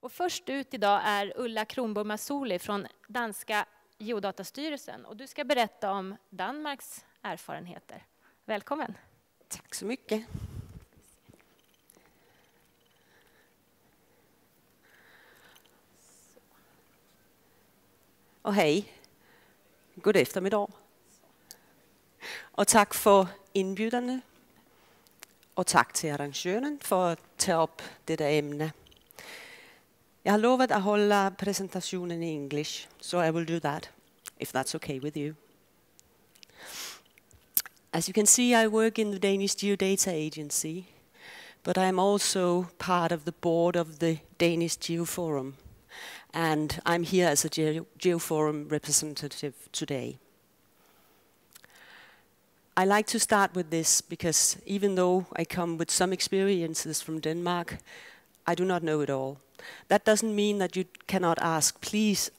Och först ut idag är Kronborg Mazzoli från danska geodatastyrelsen. Och du ska berätta om Danmarks erfarenheter. Välkommen. Tack så mycket. Och hej. God eftermiddag. Och tack för inbjudande. Och tack till arrangören för att ta upp detta ämne. Jag har lovat att hålla presentationen i English, so I will do that, if that's okay with you. As you can see, I work in the Danish Geodata Agency, but I'm also part of the board of the Danish Geoforum, and I'm here as a Geoforum representative today. I like to start with this because even though I come with some experiences from Denmark, I do not know it all. That doesn't mean that you cannot ask, please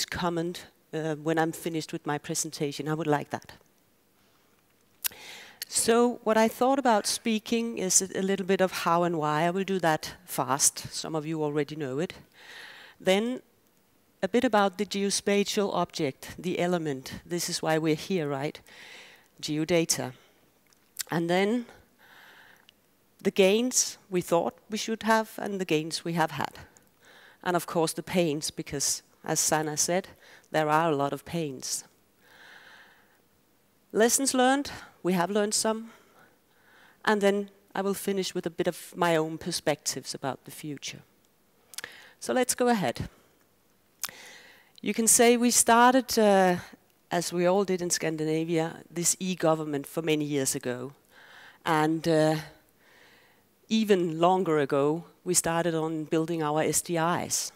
comment when I'm finished with my presentation. I would like that. So what I thought about speaking is a little bit of how and why. I will do that fast. Some of you already know it. Then a bit about the geospatial object, the element. This is why we're here, right? Geodata. And then the gains we thought we should have and the gains we have had. And of course the pains, because as Sanna said, there are a lot of pains. Lessons learned, we have learned some. And then I will finish with a bit of my own perspectives about the future. So let's go ahead. You can say we started, as we all did in Scandinavia, this e-government for many years ago. And even longer ago, we started on building our SDIs.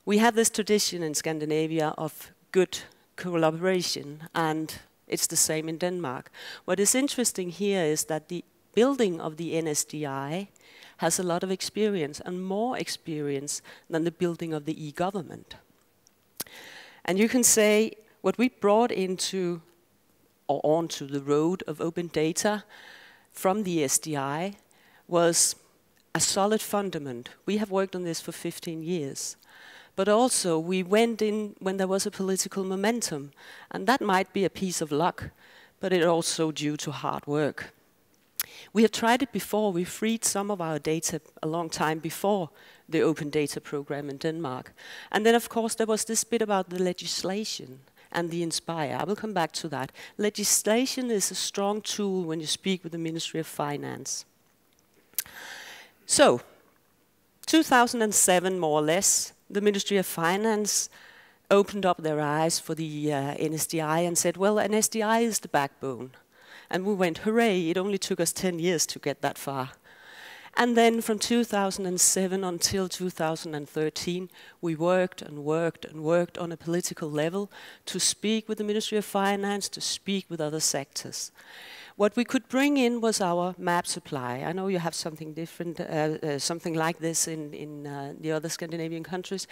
We have this tradition in Scandinavia of good collaboration, and it's the same in Denmark. What is interesting here is that the building of the NSDI has a lot of experience, and more experience than the building of the e-government. And you can say what we brought into or onto the road of open data from the SDI was a solid fundament. We have worked on this for 15 years. But also we went in when there was a political momentum. And that might be a piece of luck, but it's also due to hard work. We have tried it before. We freed some of our data a long time before the open data program in Denmark. And then of course there was this bit about the legislation and the Inspire. I will come back to that. Legislation is a strong tool when you speak with the Ministry of Finance. So, 2007 more or less, the Ministry of Finance opened up their eyes for the NSDI and said, well, an SDI is the backbone. And we went, hooray, it only took us 10 years to get that far. And then from 2007 until 2013, we worked and worked and worked on a political level to speak with the Ministry of Finance, to speak with other sectors. What we could bring in was our map supply. I know you have something different, something like this in the other Scandinavian countries,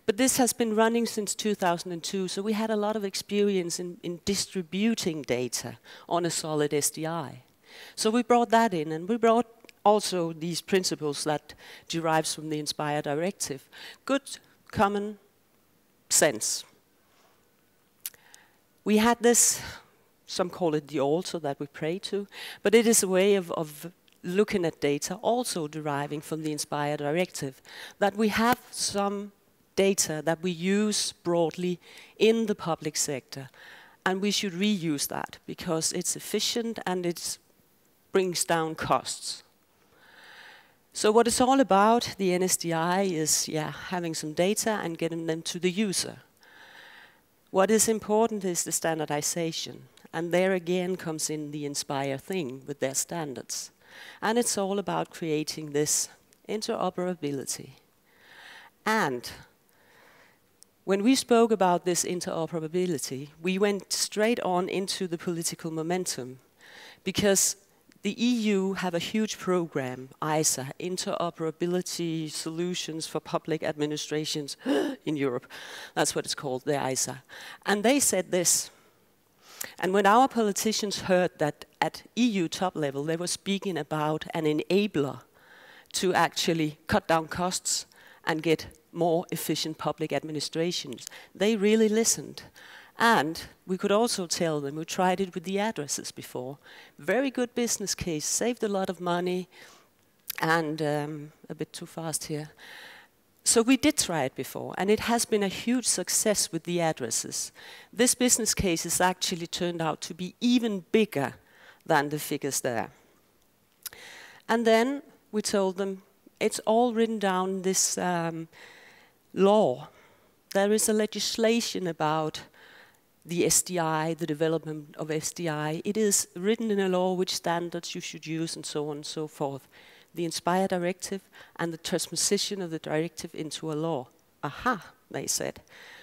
but this has been running since 2002, so we had a lot of experience in distributing data on a solid SDI. So we brought that in, and we brought also these principles that derives from the Inspire directive. Good common sense. We had this, some call it the altar that we pray to, but it is a way of looking at data also deriving from the Inspire directive, that we have some data that we use broadly in the public sector, and we should reuse that because it's efficient and it brings down costs. So what it's all about, the NSDI, is having some data and getting them to the user. What is important is the standardization. And there again comes in the Inspire thing with their standards. And it's all about creating this interoperability. And when we spoke about this interoperability, we went straight on into the political momentum, because the EU have a huge program, ISA, Interoperability Solutions for Public Administrations in Europe. That's what it's called, the ISA. And they said this. And when our politicians heard that at EU top level they were speaking about an enabler to actually cut down costs and get more efficient public administrations. They really listened. And we could also tell them, we tried it with the addresses before, very good business case, saved a lot of money, and a bit too fast here. So we did try it before, and it has been a huge success with the addresses. This business case has actually turned out to be even bigger than the figures there. And then we told them, it's all written down in this law. There is a legislation about the SDI, the development of SDI. It is written in a law which standards you should use and so on and so forth. The Inspire Directive and the transposition of the directive into a law. Aha, they said.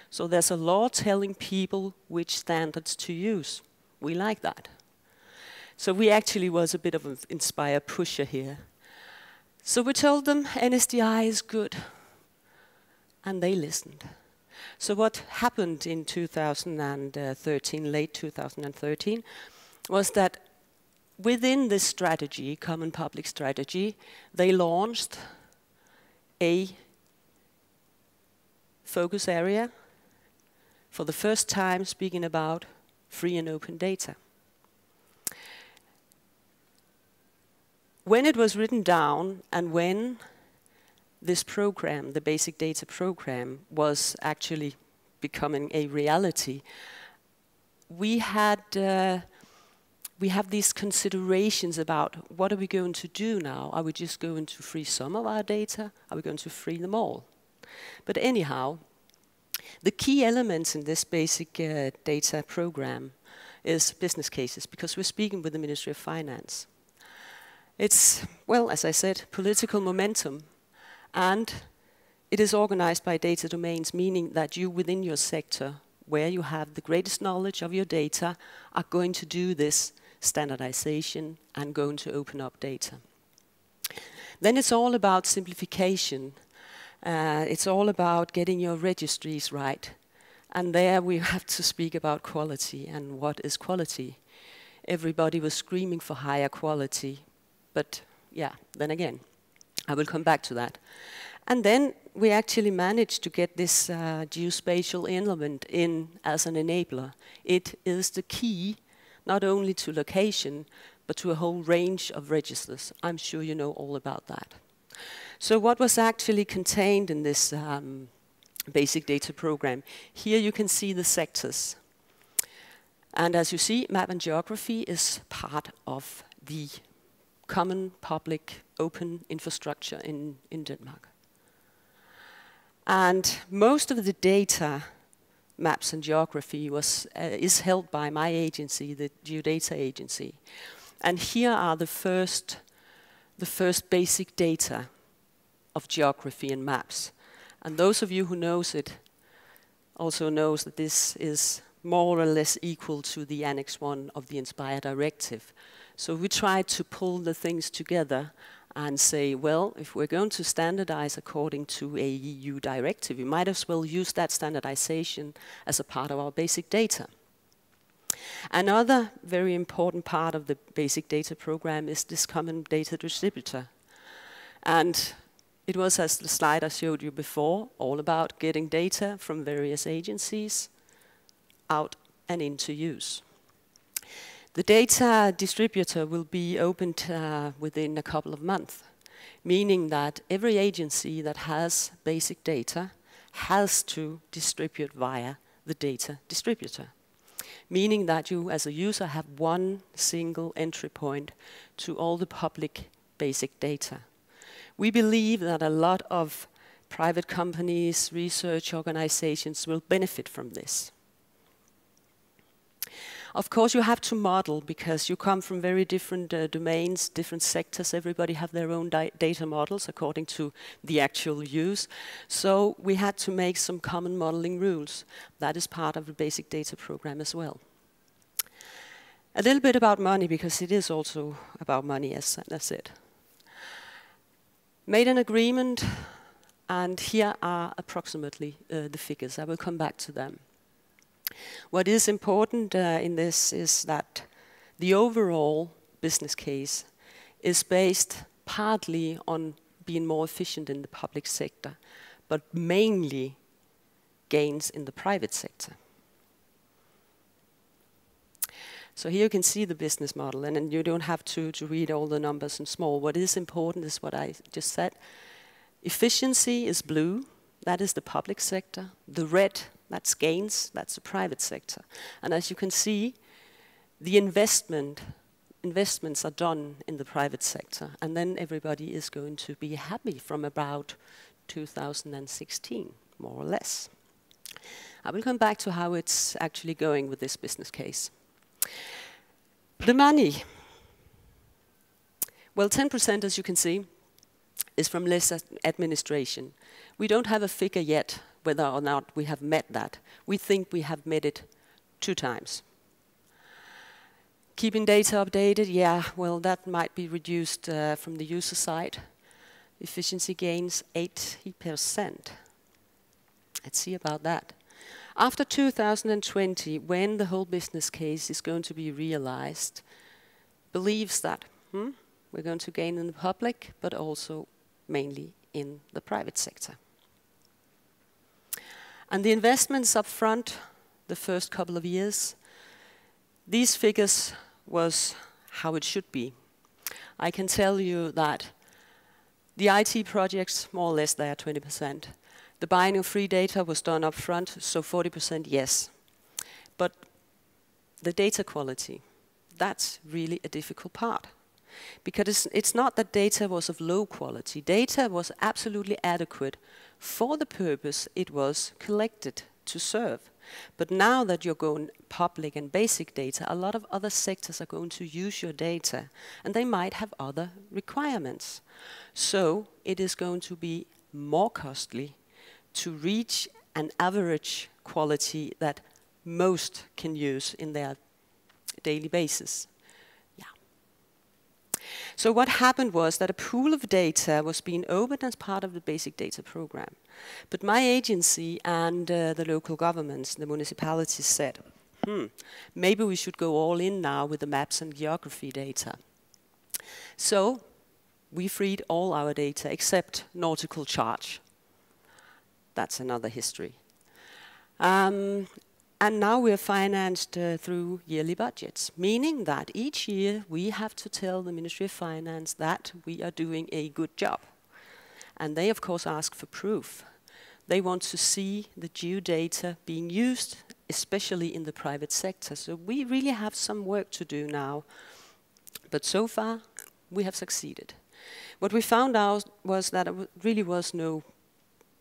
So there's a law telling people which standards to use. We like that. So we actually was a bit of an Inspire pusher here. So we told them NSDI is good. And they listened. So what happened in 2013, late 2013, was that within this strategy, common public strategy, they launched a focus area for the first time speaking about free and open data. When it was written down and when this program, the basic data program, was actually becoming a reality, we have these considerations about what are we going to do now? Are we just going to free some of our data? Are we going to free them all? But anyhow, the key elements in this basic data program is business cases, because we're speaking with the Ministry of Finance. It's, well, as I said, political momentum, and it is organized by data domains, meaning that you within your sector, where you have the greatest knowledge of your data, are going to do this standardization and going to open up data. Then it's all about simplification. It's all about getting your registries right. And there we have to speak about quality. And what is quality? Everybody was screaming for higher quality. But yeah, then again, I will come back to that. And then we actually managed to get this geospatial element in as an enabler. It is the key not only to location, but to a whole range of registers. I'm sure you know all about that. So what was actually contained in this basic data program? Here you can see the sectors. And as you see, map and geography is part of the common public open infrastructure in Denmark. And most of the data, maps and geography, is held by my agency, the Geodata agency. And here are the first basic data of geography and maps. And those of you who knows it also knows that this is more or less equal to the Annex 1 of the Inspire Directive. So we tried to pull the things together and say, well, if we're going to standardize according to a EU directive, we might as well use that standardization as a part of our basic data. Another very important part of the basic data program is this common data distributor. And it was, as the slide I showed you before, all about getting data from various agencies out and into use. The data distributor will be opened within a couple of months, meaning that every agency that has basic data has to distribute via the data distributor, meaning that you as a user have one single entry point to all the public basic data. We believe that a lot of private companies, research organizations will benefit from this. Of course, you have to model because you come from very different domains, different sectors. Everybody have their own data models according to the actual use. So we had to make some common modeling rules. That is part of the basic data program as well. A little bit about money, because it is also about money, as I said. Made an agreement, and here are approximately the figures. I will come back to them. What is important in this is that the overall business case is based partly on being more efficient in the public sector, but mainly gains in the private sector. So here you can see the business model, and you don't have to read all the numbers in small. What is important is what I just said. Efficiency is blue, that is the public sector. The red, that's gains, that's the private sector. And as you can see, the investments are done in the private sector, and then everybody is going to be happy from about 2016, more or less. I will come back to how it's actually going with this business case. The money. Well, 10%, as you can see, is from less administration. We don't have a figure yet whether or not we have met that. We think we have met it 2 times. Keeping data updated, yeah, well, that might be reduced from the user side. Efficiency gains 80%. Let's see about that. After 2020, when the whole business case is going to be realized, believes that we're going to gain in the public, but also mainly in the private sector. And the investments up front, the first couple of years, these figures was how it should be. I can tell you that the IT projects, more or less, they are 20%. The buying of free data was done up front, so 40% yes. But the data quality, that's really a difficult part. Because it's not that data was of low quality. Data was absolutely adequate for the purpose it was collected to serve. But now that you're going public and basic data, a lot of other sectors are going to use your data, and they might have other requirements. So it is going to be more costly to reach an average quality that most can use in their daily basis. So what happened was that a pool of data was being opened as part of the basic data program. But my agency and the local governments, the municipalities said, maybe we should go all in now with the maps and geography data. So we freed all our data except nautical charge. That's another history. And now we're financed through yearly budgets, meaning that each year we have to tell the Ministry of Finance that we are doing a good job. And they, of course, ask for proof. They want to see the geodata being used, especially in the private sector. So we really have some work to do now. But so far, we have succeeded. What we found out was that there really was no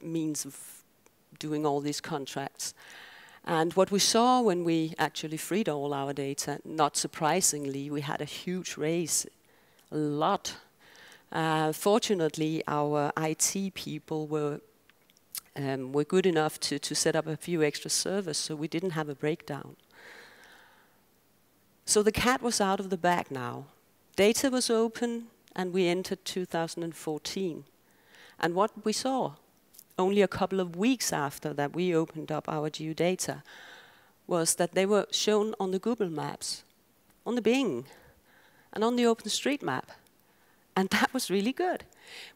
means of doing all these contracts. And what we saw when we actually freed all our data, not surprisingly, we had a huge race, a lot. Fortunately, our IT people were good enough to set up a few extra servers, so we didn't have a breakdown. So the cat was out of the bag now. Data was open, and we entered 2014. And what we saw, only a couple of weeks after that we opened up our geodata, was that they were shown on the Google Maps, on the Bing, and on the OpenStreetMap. And that was really good.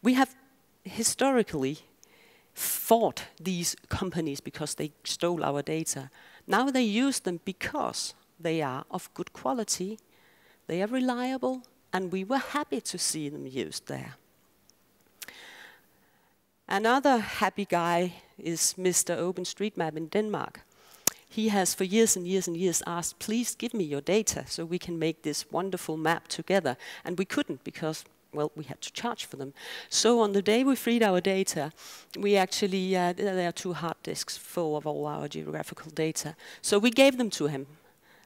We have historically fought these companies because they stole our data. Now they use them because they are of good quality, they are reliable, and we were happy to see them used there. Another happy guy is Mr. OpenStreetMap in Denmark. He has for years and years and years asked, please give me your data so we can make this wonderful map together. And we couldn't because, well, we had to charge for them. So on the day we freed our data, we actually, there are 2 hard disks full of all our geographical data. So we gave them to him,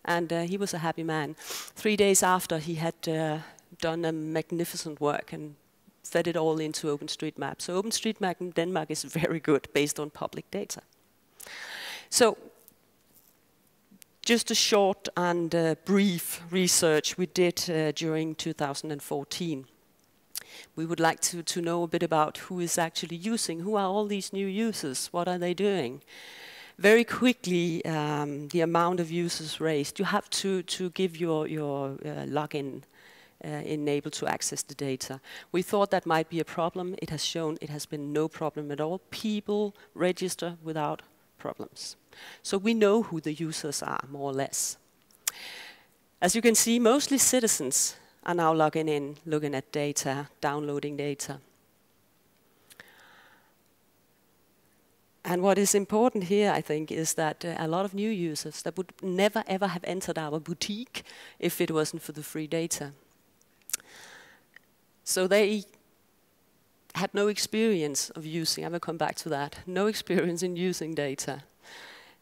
and he was a happy man. 3 days after, he had done a magnificent work and fed it all into OpenStreetMap. So OpenStreetMap in Denmark is very good based on public data. So just a short and brief research we did during 2014. We would like to know a bit about who is actually using, who are all these new users, what are they doing? Very quickly, the amount of users raised. You have to give your login enabled to access the data. We thought that might be a problem. It has shown it has been no problem at all. People register without problems. So we know who the users are, more or less. As you can see, mostly citizens are now logging in, looking at data, downloading data. And what is important here, I think, is that a lot of new users that would never ever have entered our boutique if it wasn't for the free data. So they had no experience of using, I will come back to that, no experience in using data.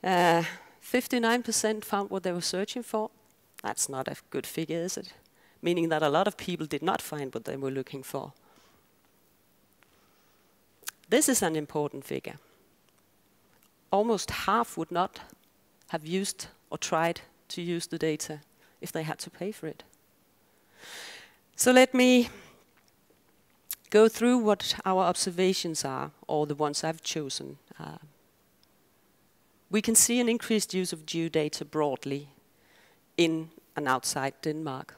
59% found what they were searching for. That's not a good figure, is it? Meaning that a lot of people did not find what they were looking for. This is an important figure. Almost half would not have used or tried to use the data if they had to pay for it. So let me go through what our observations are, or the ones I've chosen. We can see an increased use of geodata broadly in and outside Denmark.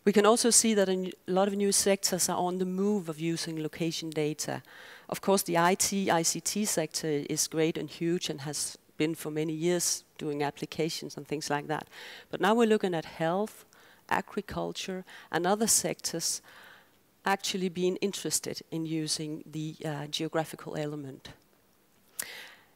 We can also see that a lot of new sectors are on the move of using location data. Of course, the ICT sector is great and huge and has been for many years doing applications and things like that. But now we're looking at health, agriculture, and other sectors actually being interested in using the geographical element.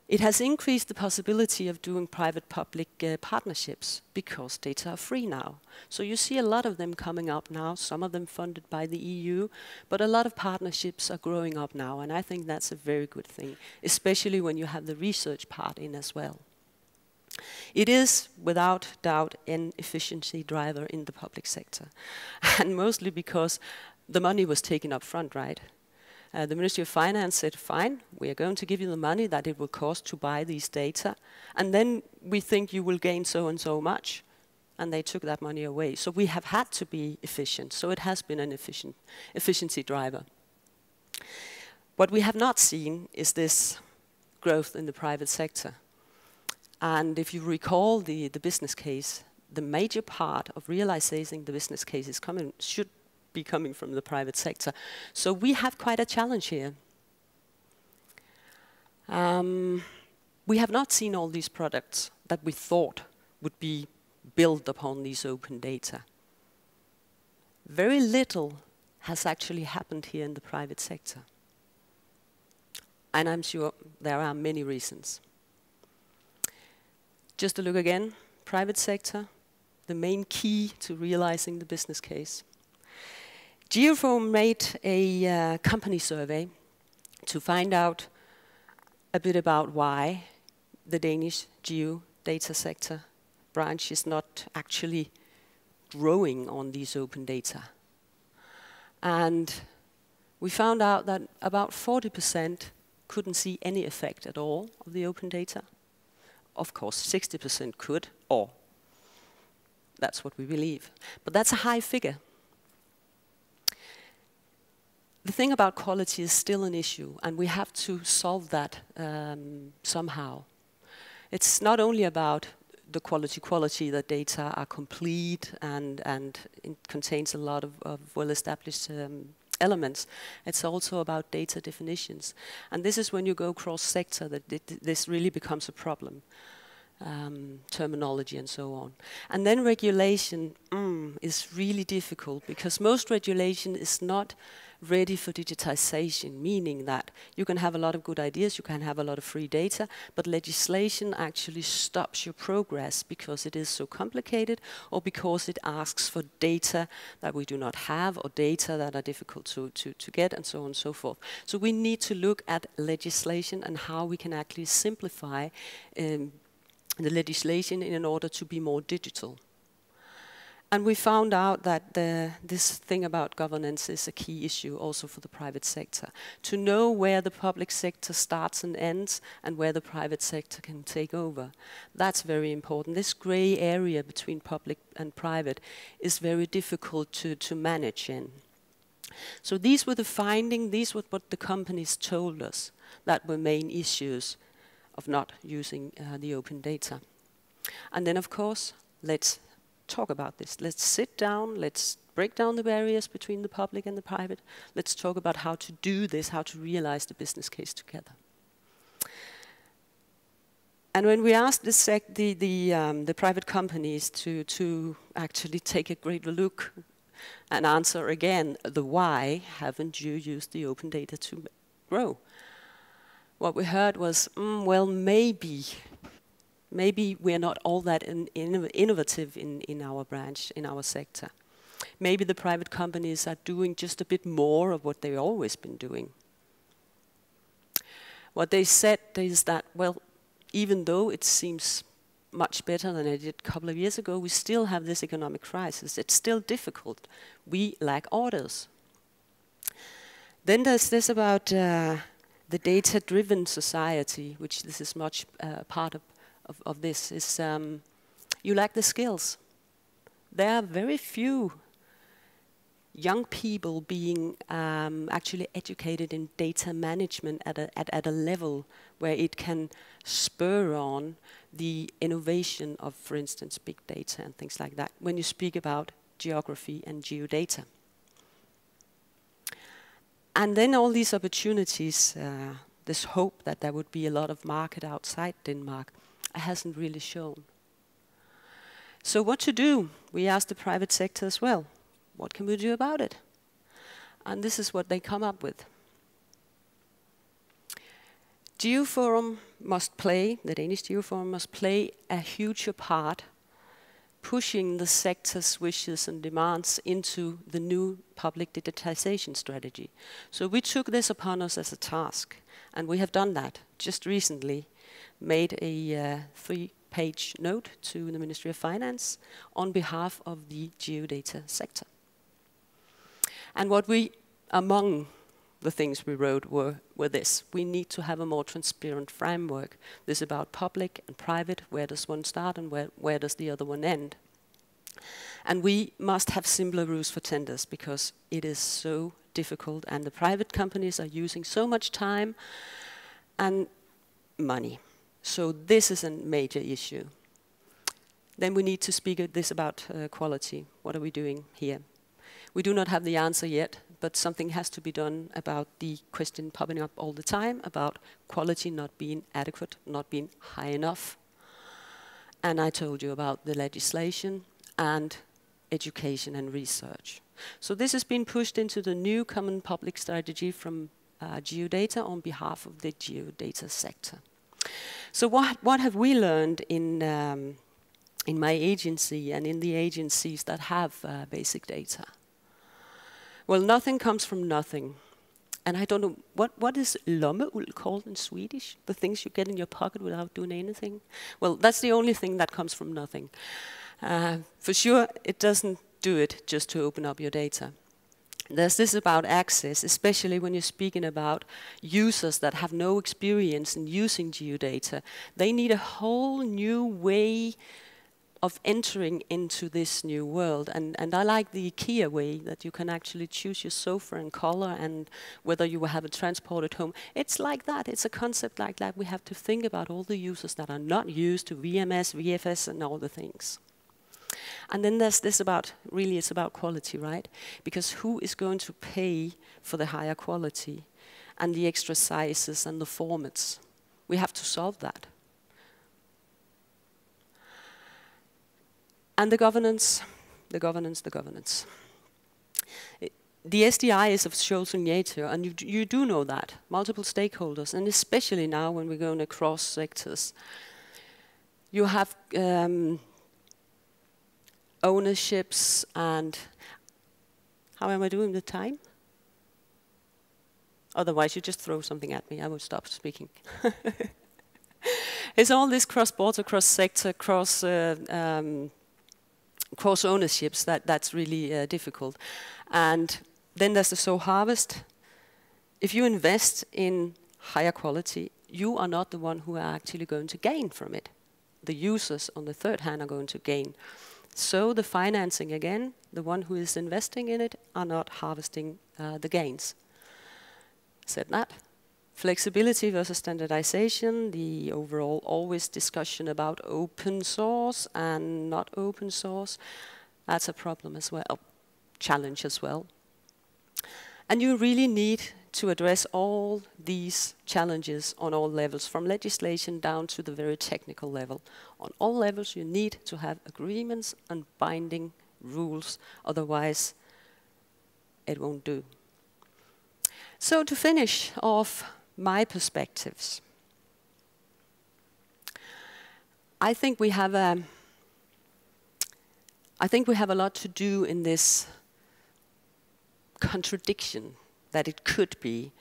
It has increased the possibility of doing private-public partnerships because data are free now. So you see a lot of them coming up now, some of them funded by the EU, but a lot of partnerships are growing up now, and I think that's a very good thing, especially when you have the research part in as well. It is, without doubt, an efficiency driver in the public sector, and mostly because the money was taken up front, right? The Ministry of Finance said, fine, we are going to give you the money that it will cost to buy these data, and then we think you will gain so and so much, and they took that money away. So we have had to be efficient, so it has been an efficiency driver. What we have not seen is this growth in the private sector. And if you recall the business case, the major part of realizing the business case is should be coming from the private sector. So we have quite a challenge here. We have not seen all these products that we thought would be built upon these open data. Very little has actually happened here in the private sector. And I'm sure there are many reasons. Just to look again, private sector, the main key to realizing the business case. Geoinfo made a company survey to find out a bit about why the Danish geodata sector branch is not actually growing on these open data. And we found out that about 40% couldn't see any effect at all of the open data. Of course, 60% could, or that's what we believe. But that's a high figure. The thing about quality is still an issue, and we have to solve that somehow. It's not only about the quality that data are complete and it contains a lot of well-established elements. It's also about data definitions. And this is when you go cross-sector that this really becomes a problem. Terminology and so on. And then regulation is really difficult because most regulation is not ready for digitization, meaning that you can have a lot of good ideas, you can have a lot of free data, but legislation actually stops your progress because it is so complicated or because it asks for data that we do not have or data that are difficult to get and so on and so forth. So we need to look at legislation and how we can actually simplify the legislation in order to be more digital. And we found out that this thing about governance is a key issue also for the private sector. To know where the public sector starts and ends and where the private sector can take over. That's very important. This grey area between public and private is very difficult to manage in. So these were the findings, these were what the companies told us that were main issues of not using the open data. And then of course, let's talk about this. Let's sit down, let's break down the barriers between the public and the private. Let's talk about how to do this, how to realize the business case together. And when we asked the private companies to actually take a greater look and answer again the why haven't you used the open data to grow, what we heard was, well, maybe we're not all that innovative in our branch, in our sector. Maybe the private companies are doing just a bit more of what they've always been doing. What they said is that, well, even though it seems much better than it did a couple of years ago, we still have this economic crisis. It's still difficult. We lack orders. Then there's this about the data-driven society, which this is much part of this, is you lack the skills. There are very few young people being actually educated in data management at a level where it can spur on the innovation of, for instance, big data and things like that, when you speak about geography and geodata. And then all these opportunities, this hope that there would be a lot of market outside Denmark, hasn't really shown. So what to do? We asked the private sector as well. What can we do about it? And this is what they come up with. Geoforum must play, the Danish Geoforum must play a huger part pushing the sector's wishes and demands into the new public digitization strategy. So we took this upon us as a task, and we have done that. Just recently made a 3-page note to the Ministry of Finance on behalf of the geodata sector. And what we, among the things we wrote were this. We need to have a more transparent framework. This is about public and private. Where does one start and where does the other one end? And we must have simpler rules for tenders because it is so difficult and the private companies are using so much time and money. So this is a major issue. Then we need to speak about quality. What are we doing here? We do not have the answer yet, but something has to be done about the question popping up all the time about quality not being adequate, not being high enough. And I told you about the legislation and education and research. So this has been pushed into the new common public strategy from geodata on behalf of the geodata sector. So what have we learned in my agency and in the agencies that have basic data? Well, nothing comes from nothing. And I don't know, what is lommeuld called in Swedish? The things you get in your pocket without doing anything? Well, that's the only thing that comes from nothing. For sure, it doesn't do it just to open up your data. There's this about access, especially when you're speaking about users that have no experience in using geodata. They need a whole new way of entering into this new world. And I like the IKEA way that you can actually choose your sofa and color and whether you will have it transported home. It's like that. It's a concept like that. We have to think about all the users that are not used to VMS, VFS and all the things. And then there's this about, really it's about quality, right? Because who is going to pay for the higher quality and the extra sizes and the formats? We have to solve that. And the governance. The SDI is of chosen nature, and you do know that. Multiple stakeholders, and especially now when we're going across sectors. You have ownerships and... How am I doing the time? Otherwise, you just throw something at me. I will stop speaking. It's all this cross-border, cross-sector, cross ownerships that's really difficult. And then there's the sow harvest. If you invest in higher quality, you are not the one who are actually going to gain from it. The users on the third hand are going to gain. So the financing again, the one who is investing in it are not harvesting the gains. Said that. Flexibility versus standardization, the overall always discussion about open source and not open source, that's a problem as well, challenge as well. And you really need to address all these challenges on all levels, from legislation down to the very technical level. On all levels you need to have agreements and binding rules, otherwise it won't do. So to finish off my perspectives, I think we have a lot to do in this contradiction that it could be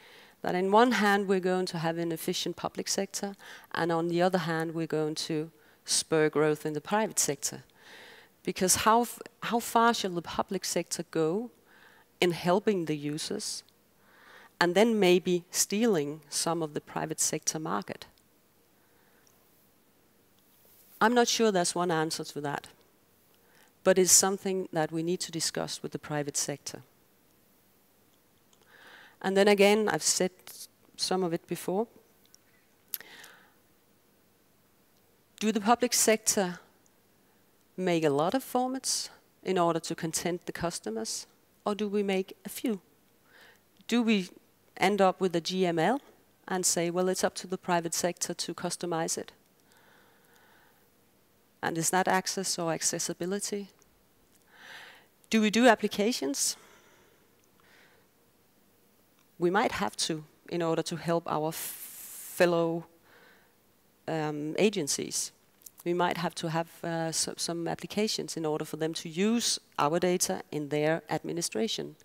that on one hand we're going to have an efficient public sector, and on the other hand we're going to spur growth in the private sector. Because how far shall the public sector go in helping the users and then maybe stealing some of the private sector market? I'm not sure there's one answer to that, but it's something that we need to discuss with the private sector. And then again, I've said some of it before. Do the public sector make a lot of formats in order to content the customers, or do we make a few? Do we end up with a GML and say, well, it's up to the private sector to customize it? And is that access or accessibility? Do we do applications? We might have to in order to help our fellow agencies. We might have to have some applications in order for them to use our data in their administration.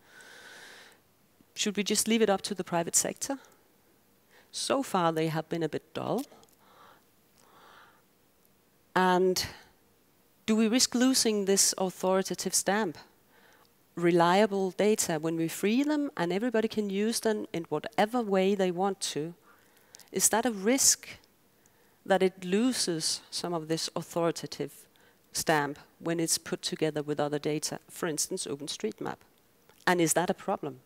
Should we just leave it up to the private sector? So far they have been a bit dull. And do we risk losing this authoritative stamp? Reliable data when we free them and everybody can use them in whatever way they want to. Is that a risk that it loses some of this authoritative stamp when it's put together with other data, for instance, OpenStreetMap? And is that a problem?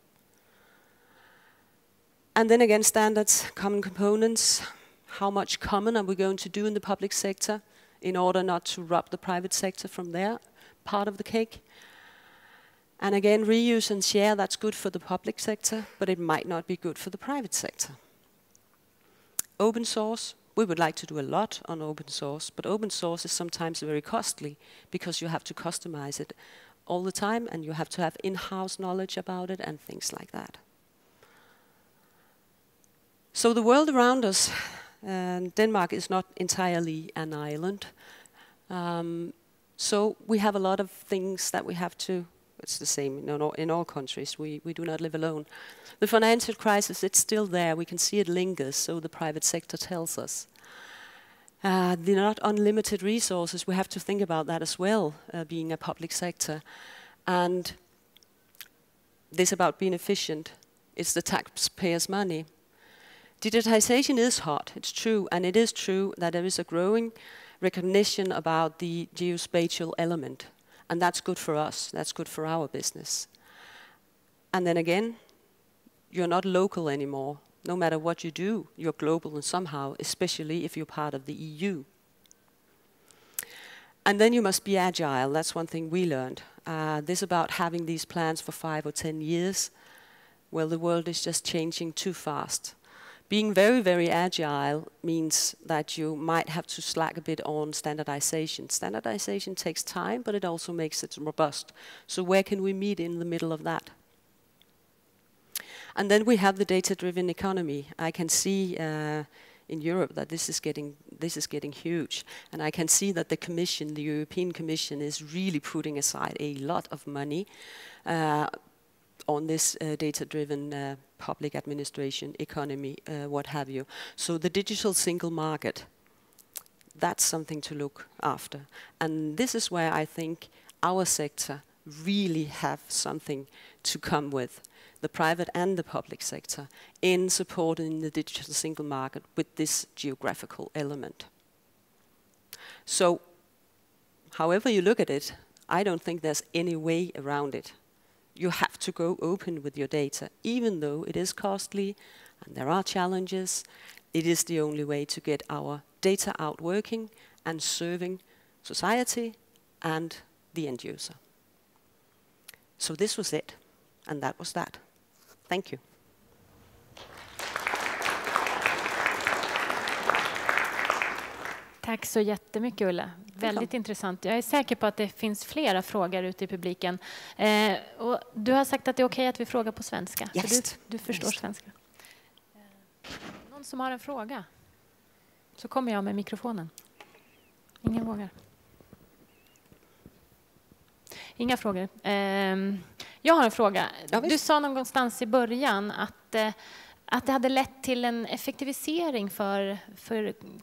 And then again, standards, common components. How much common are we going to do in the public sector in order not to rob the private sector from their part of the cake? And again, reuse and share, that's good for the public sector, but it might not be good for the private sector. Open source, we would like to do a lot on open source, but open source is sometimes very costly because you have to customize it all the time and you have to have in-house knowledge about it and things like that. So the world around us, Denmark is not entirely an island. So we have a lot of things that we have to, it's the same in all countries, we do not live alone. The financial crisis, it's still there, we can see it lingers, so the private sector tells us. They're not unlimited resources, we have to think about that as well, being a public sector. And this about being efficient, it's the taxpayers' money. Digitization is hot, it's true, and it is true that there is a growing recognition about the geospatial element. And that's good for us, that's good for our business. And then again, you're not local anymore. No matter what you do, you're global and somehow, especially if you're part of the EU. And then you must be agile, that's one thing we learned. This about having these plans for 5 or 10 years, well, the world is just changing too fast. Being very, very agile means that you might have to slack a bit on standardization. Standardization takes time, but it also makes it robust. So where can we meet in the middle of that? And then we have the data-driven economy. I can see in Europe that this is getting huge. And I can see that the Commission, the European Commission, is really putting aside a lot of money on this data-driven public administration, economy, what have you. So the digital single market, that's something to look after. And this is where I think our sector really have something to come with, the private and the public sector, in supporting the digital single market with this geographical element. So, however you look at it, I don't think there's any way around it. you have to go open with your data, even though it is costly and there are challenges. It is the only way to get our data out working and serving society and the end user. So this was it, and that was that. Thank you. Tack så jättemycket, Ulla. Väldigt intressant. Jag är säker på att det finns flera frågor ute i publiken. Och du har sagt att det är okej att vi frågar på svenska. Yes. Du förstår svenska. Någon som har en fråga? Så kommer jag med mikrofonen. Ingen vågar. Inga frågor. Jag har en fråga. Du sa någonstans i början att det hade lett till en effektivisering för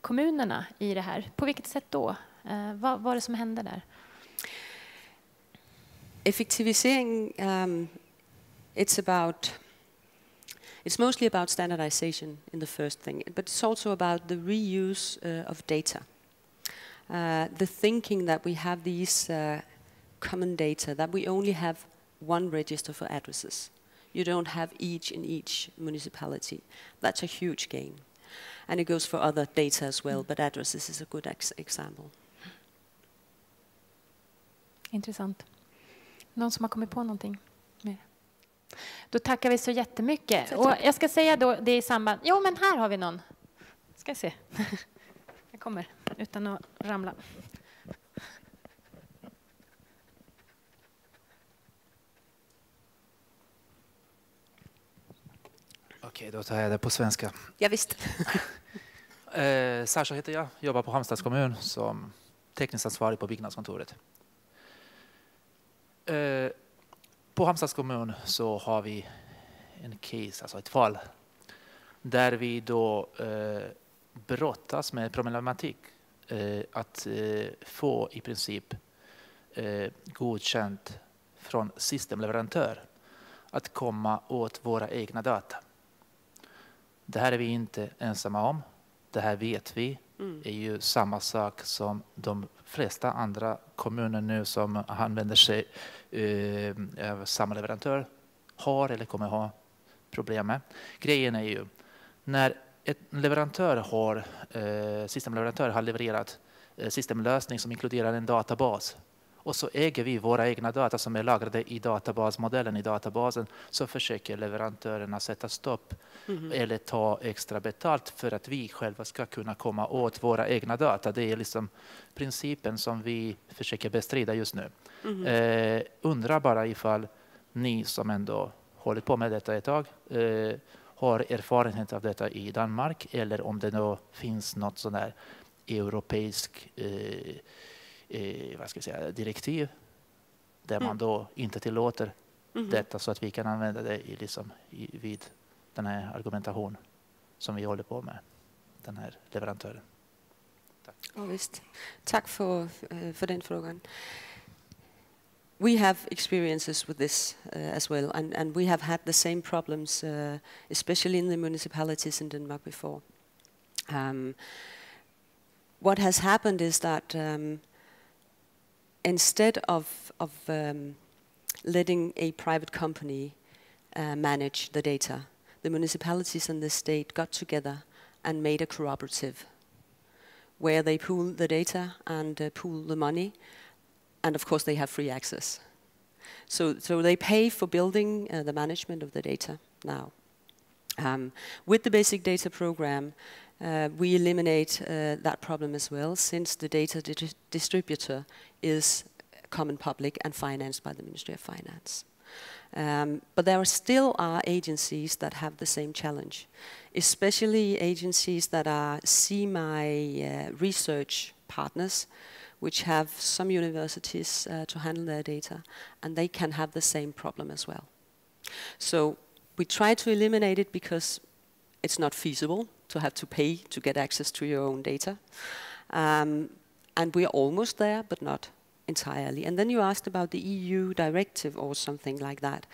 kommunerna i det här. På vilket sätt då? Vad var det som hände där? Effektivisering, it's mostly about standardization in the first thing, but it's also about the reuse of data. The thinking that we have these common data, that we only have one register for addresses. You don't have each in each municipality. That's a huge gain. And it goes for other data as well, but addresses is a good example. Intressant. Någon som har kommit på någonting mer? Då tackar vi så jättemycket. Och jag ska säga då det i samband... Jo, men här har vi någon. Ska se. Jag kommer utan att ramla. Okej, då tar jag det på svenska. Ja, visst. Sasha heter jag, jobbar på Halmstads kommun som tekniskt ansvarig på byggnadskontoret. På Halmstads kommun så har vi en case, alltså ett fall, där vi då brottas med problematik att få i princip godkänt från systemleverantör att komma åt våra egna data. Det här är vi inte ensamma om. Det här vet vi. Är ju samma sak som de flesta andra kommuner nu som använder sig av samma leverantör har eller kommer ha problem med. Grejen är ju när en systemleverantör har levererat systemlösning som inkluderar en databas och så äger vi våra egna data som är lagrade i databasmodellen i databasen, så försöker leverantörerna sätta stopp eller ta extra betalt för att vi själva ska kunna komma åt våra egna data. Det är liksom principen som vi försöker bestrida just nu. Undrar bara ifall ni som ändå hållit på med detta ett tag har erfarenhet av detta i Danmark, eller om det då finns något sån där europeisk vad ska jag säga, direktiv där man då inte tillåter detta, så att vi kan använda det vid den här argumentation som vi håller på med, den här leverantören. Tack. Ja, visst. Tack för den frågan. We have experiences with this as well, and we have had the same problems, especially in the municipalities in Denmark before. What has happened is that instead of letting a private company manage the data, the municipalities and the state got together and made a cooperative where they pool the data and pool the money, and of course they have free access. So they pay for building the management of the data now. With the basic data program, we eliminate that problem as well, since the data distributor is common public and financed by the Ministry of Finance. But there still are agencies that have the same challenge, especially agencies that are semi-research partners, which have some universities to handle their data, and they can have the same problem as well. So we try to eliminate it because it's not feasible to have to pay to get access to your own data. And we're almost there, but not entirely. And then you asked about the EU directive or something like that.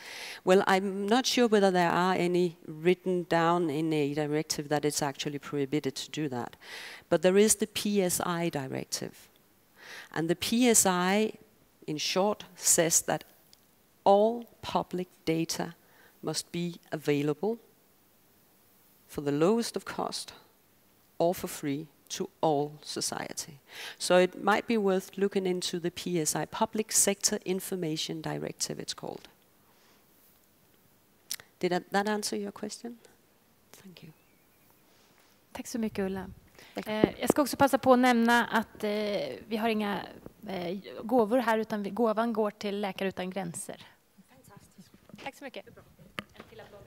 Well, I'm not sure whether there are any written down in a directive that it's actually prohibited to do that. But there is the PSI directive. And the PSI, in short, says that all public data must be available for the lowest of cost or for free to all society. So it might be worth looking into the PSI, Public Sector Information Directive it's called. Did that answer your question? Thank you. Tack så mycket, Ulla. Jag ska också passa på att nämna att vi har inga gåvor här, utan gåvan går till Läkare utan gränser. Fantastiskt. Tack så mycket. En till applåd.